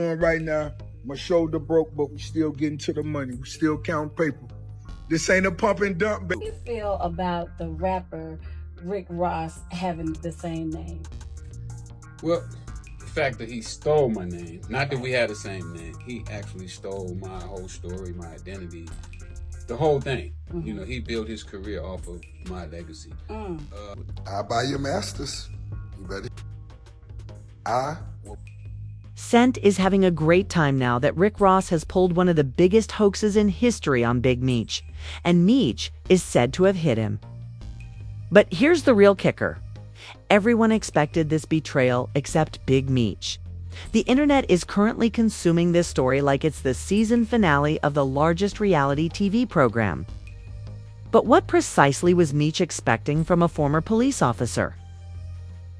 Right now, my shoulder broke, but we still getting to the money. We still count paper. This ain't a pump and dump. How do you feel about the rapper Rick Ross having the same name? Well, the fact that he stole my name, not that we had the same name, he actually stole my whole story, my identity, the whole thing. Mm-hmm. You know, he built his career off of my legacy. I'll buy your masters. You ready? Cent is having a great time now that Rick Ross has pulled one of the biggest hoaxes in history on Big Meech, and Meech is said to have hit him. But here's the real kicker. Everyone expected this betrayal except Big Meech. The internet is currently consuming this story like it's the season finale of the largest reality TV program. But what precisely was Meech expecting from a former police officer?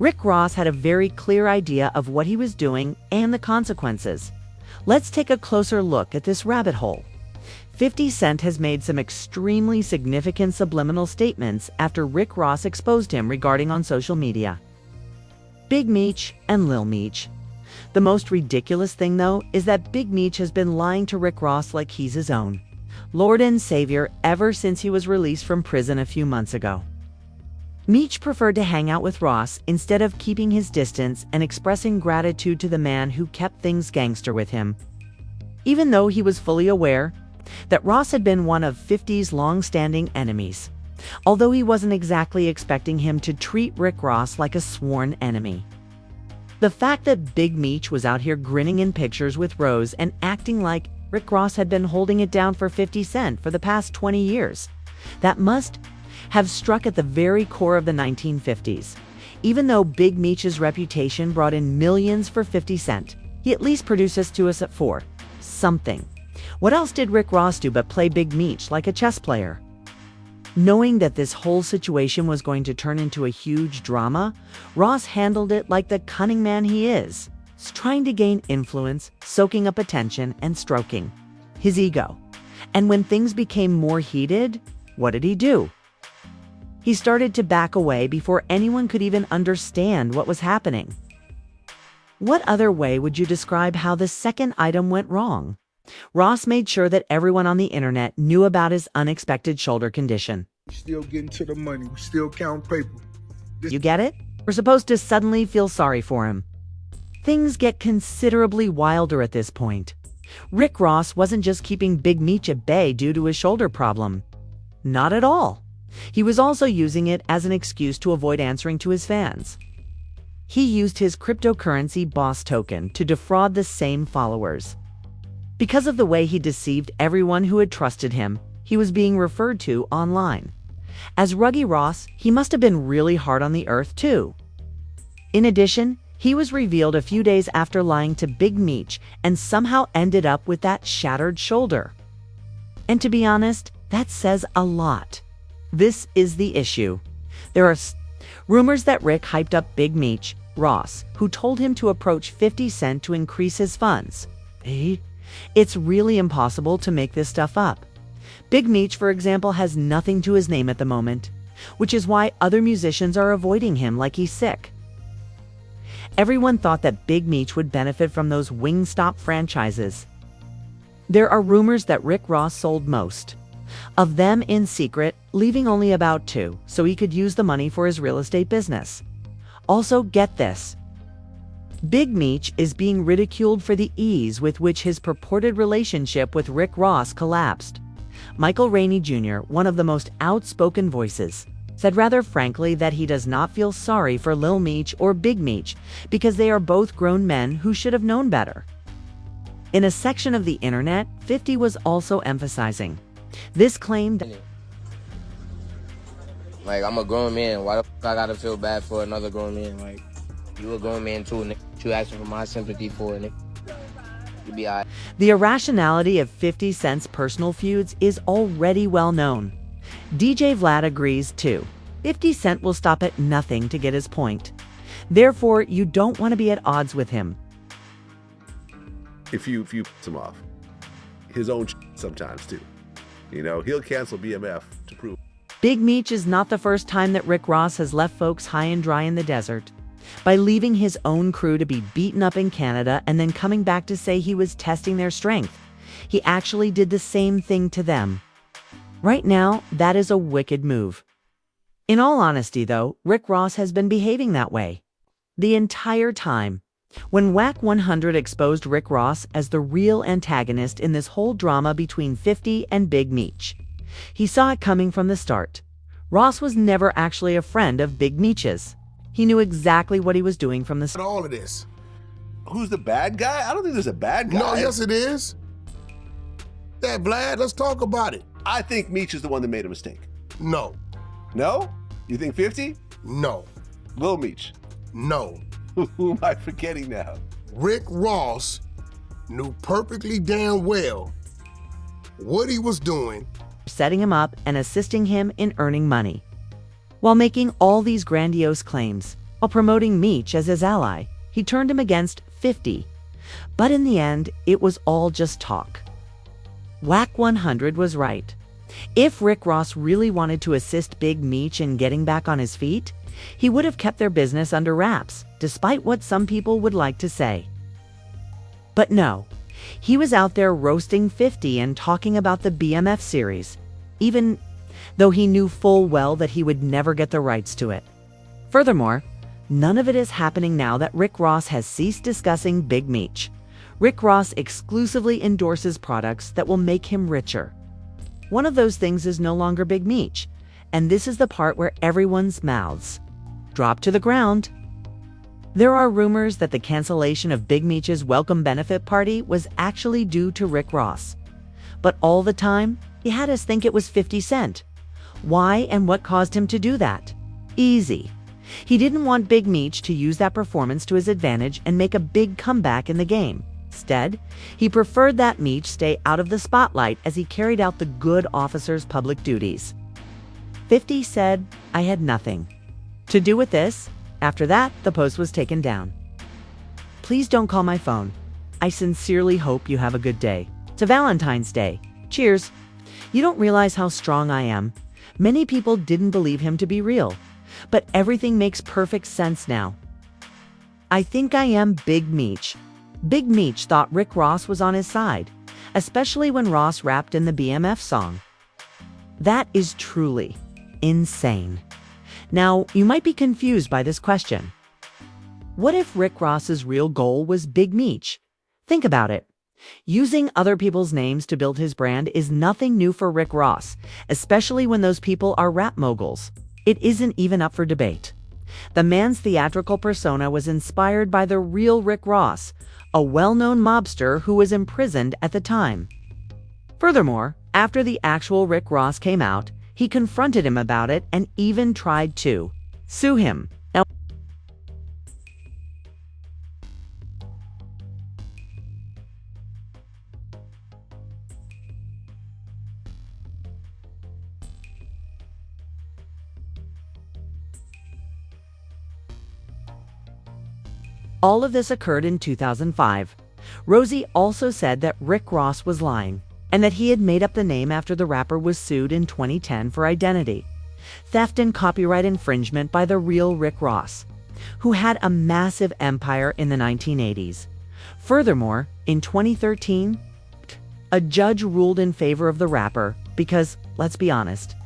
Rick Ross had a very clear idea of what he was doing and the consequences. Let's take a closer look at this rabbit hole. 50 Cent has made some extremely significant subliminal statements after Rick Ross exposed him regarding on social media. Big Meech and Lil Meech. The most ridiculous thing, though, is that Big Meech has been lying to Rick Ross like he's his own Lord and Savior ever since he was released from prison a few months ago. Meech preferred to hang out with Ross instead of keeping his distance and expressing gratitude to the man who kept things gangster with him. Even though he was fully aware that Ross had been one of 50's long-standing enemies, although he wasn't exactly expecting him to treat Rick Ross like a sworn enemy. The fact that Big Meech was out here grinning in pictures with Rose and acting like Rick Ross had been holding it down for 50 Cent for the past 20 years, that must have struck at the very core of the 1950s. Even though Big Meech's reputation brought in millions for 50 Cent, he at least produced this to us for something. What else did Rick Ross do but play Big Meech like a chess player? Knowing that this whole situation was going to turn into a huge drama, Ross handled it like the cunning man he is, trying to gain influence, soaking up attention, and stroking his ego. And when things became more heated, what did he do? He started to back away before anyone could even understand what was happening. What other way would you describe how the second item went wrong? Ross made sure that everyone on the internet knew about his unexpected shoulder condition. We still getting to the money. We still count paper. You get it? We're supposed to suddenly feel sorry for him. Things get considerably wilder at this point. Rick Ross wasn't just keeping Big Meech at bay due to his shoulder problem. Not at all. He was also using it as an excuse to avoid answering to his fans. He used his cryptocurrency boss token to defraud the same followers. Because of the way he deceived everyone who had trusted him, he was being referred to online. As Ruggy Ross, he must have been really hard on the earth too. In addition, he was revealed a few days after lying to Big Meech and somehow ended up with that shattered shoulder. And to be honest, that says a lot. This is the issue. There are rumors that Rick hyped up Big Meech, Ross, who told him to approach 50 Cent to increase his funds. It's really impossible to make this stuff up. Big Meech, for example, has nothing to his name at the moment, which is why other musicians are avoiding him like he's sick. Everyone thought that Big Meech would benefit from those Wingstop franchises. There are rumors that Rick Ross sold most of them in secret, leaving only about 2 so he could use the money for his real estate business. Also, get this. Big Meech is being ridiculed for the ease with which his purported relationship with Rick Ross collapsed. Michael Rainey Jr., one of the most outspoken voices, said rather frankly that he does not feel sorry for Lil Meech or Big Meech because they are both grown men who should have known better. In a section of the internet, 50 was also emphasizing this claim that like, I'm a grown man. Why the fuck I gotta feel bad for another grown man? Like, you a grown man too, nigga. You asking for my sympathy for it, nigga. You be alright. The irrationality of 50 Cent's personal feuds is already well known. DJ Vlad agrees too. 50 Cent will stop at nothing to get his point. Therefore, you don't want to be at odds with him. If you piss him off, his own sometimes too. You know, he'll cancel BMF to prove. Big Meech is not the first time that Rick Ross has left folks high and dry in the desert. by leaving his own crew to be beaten up in Canada and then coming back to say he was testing their strength. He actually did the same thing to them. Right now, that is a wicked move. In all honesty, though, Rick Ross has been behaving that way the entire time. When WAC 100 exposed Rick Ross as the real antagonist in this whole drama between 50 and Big Meech, he saw it coming from the start. Ross was never actually a friend of Big Meech's. He knew exactly what he was doing from the start. All of this. Who's the bad guy? I don't think there's a bad guy. No, yes it is. Yeah, Vlad, let's talk about it. I think Meech is the one that made a mistake. No, No? You think 50? no, Lil Meech. no. Who am I forgetting now? Rick Ross knew perfectly damn well what he was doing. Setting him up and assisting him in earning money, while making all these grandiose claims. While promoting Meech as his ally, he turned him against 50. But in the end, it was all just talk. WAC 100 was right. If Rick Ross really wanted to assist Big Meech in getting back on his feet, he would have kept their business under wraps, despite what some people would like to say. But no, he was out there roasting 50 and talking about the BMF series, even though he knew full well that he would never get the rights to it. Furthermore, none of it is happening now that Rick Ross has ceased discussing Big Meech. Rick Ross exclusively endorses products that will make him richer. One of those things is no longer Big Meech, and this is the part where everyone's mouths drop to the ground. There are rumors that the cancellation of Big Meech's welcome benefit party was actually due to Rick Ross. But all the time, he had us think it was 50 Cent. Why and what caused him to do that? Easy. He didn't want Big Meech to use that performance to his advantage and make a big comeback in the game. Instead, he preferred that Meech stay out of the spotlight as he carried out the good officer's public duties. 50 said, "I had nothing to do with this." After that, the post was taken down. Please don't call my phone. I sincerely hope you have a good day. It's a Valentine's Day. Cheers. You don't realize how strong I am. Many people didn't believe him to be real, but everything makes perfect sense now. I think I am Big Meech. Big Meech thought Rick Ross was on his side, especially when Ross rapped in the BMF song. That is truly insane. Now, you might be confused by this question. What if Rick Ross's real goal was Big Meech? Think about it. Using other people's names to build his brand is nothing new for Rick Ross, especially when those people are rap moguls. It isn't even up for debate. The man's theatrical persona was inspired by the real Rick Ross, a well-known mobster who was imprisoned at the time. Furthermore, after the actual Rick Ross came out, he confronted him about it and even tried to sue him. Now, all of this occurred in 2005. Rosie also said that Rick Ross was lying, and that he had made up the name after the rapper was sued in 2010 for identity theft and copyright infringement by the real Rick Ross, who had a massive empire in the 1980s. Furthermore, in 2013, a judge ruled in favor of the rapper because, let's be honest,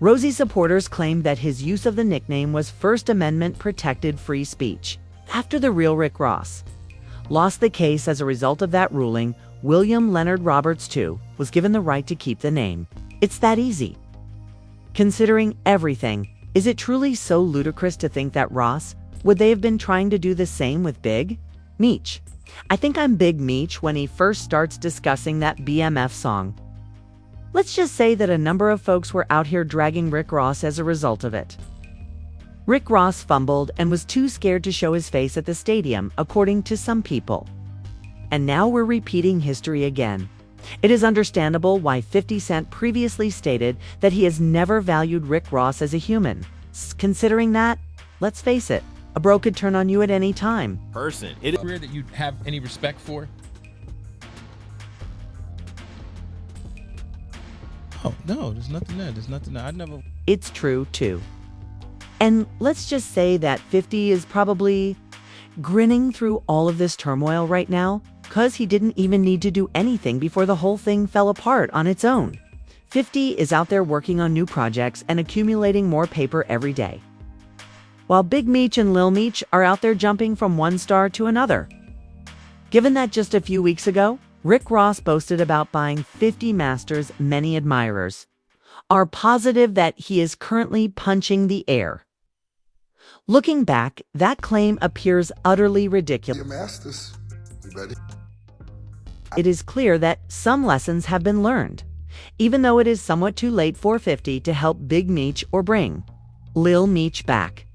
Rosie supporters claimed that his use of the nickname was First Amendment protected free speech. After the real Rick Ross lost the case as a result of that ruling, William Leonard Roberts, too, was given the right to keep the name. It's that easy. Considering everything, is it truly so ludicrous to think that Ross, would they have been trying to do the same with Big Meech? I think I'm Big Meech when he first starts discussing that BMF song. Let's just say that a number of folks were out here dragging Rick Ross as a result of it. Rick Ross fumbled and was too scared to show his face at the stadium, according to some people. And now we're repeating history again. It is understandable why 50 Cent previously stated that he has never valued Rick Ross as a human. Considering that, let's face it, a bro could turn on you at any time. It is career that you have any respect for? Oh, no, there's nothing there. There's nothing there. I never. It's true, too. And let's just say that 50 is probably grinning through all of this turmoil right now because he didn't even need to do anything before the whole thing fell apart on its own. 50 is out there working on new projects and accumulating more paper every day, while Big Meech and Lil Meech are out there jumping from one star to another. Given that just a few weeks ago, Rick Ross boasted about buying 50 masters many admirers are positive that he is currently punching the air. Looking back, that claim appears utterly ridiculous. Your masters. You better. It is clear that some lessons have been learned, even though it is somewhat too late for 50 to help Big Meech or bring Lil Meech back.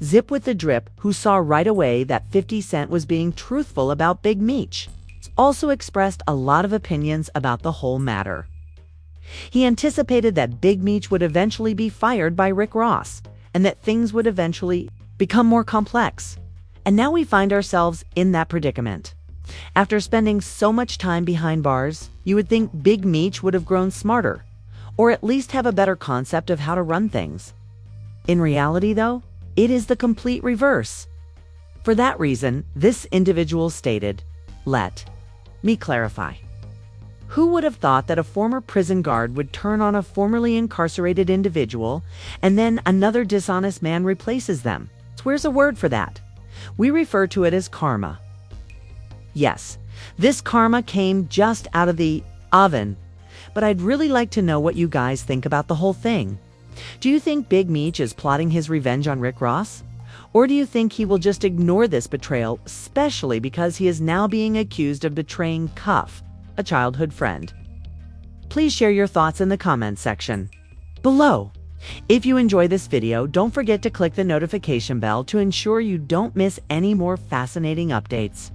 Zip with the Drip, who saw right away that 50 Cent was being truthful about Big Meech, also expressed a lot of opinions about the whole matter. He anticipated that Big Meech would eventually be fired by Rick Ross, and that things would eventually become more complex. And now we find ourselves in that predicament. After spending so much time behind bars, you would think Big Meech would have grown smarter, or at least have a better concept of how to run things. In reality, though, it is the complete reverse. For that reason, this individual stated, "Let me clarify. Who would have thought that a former prison guard would turn on a formerly incarcerated individual and then another dishonest man replaces them? Where's a word for that? We refer to it as karma. Yes, this karma came just out of the oven, but I'd really like to know what you guys think about the whole thing. Do you think Big Meech is plotting his revenge on Rick Ross? Or do you think he will just ignore this betrayal, especially because he is now being accused of betraying Cuff, a childhood friend? Please share your thoughts in the comments section below. If you enjoy this video, don't forget to click the notification bell to ensure you don't miss any more fascinating updates.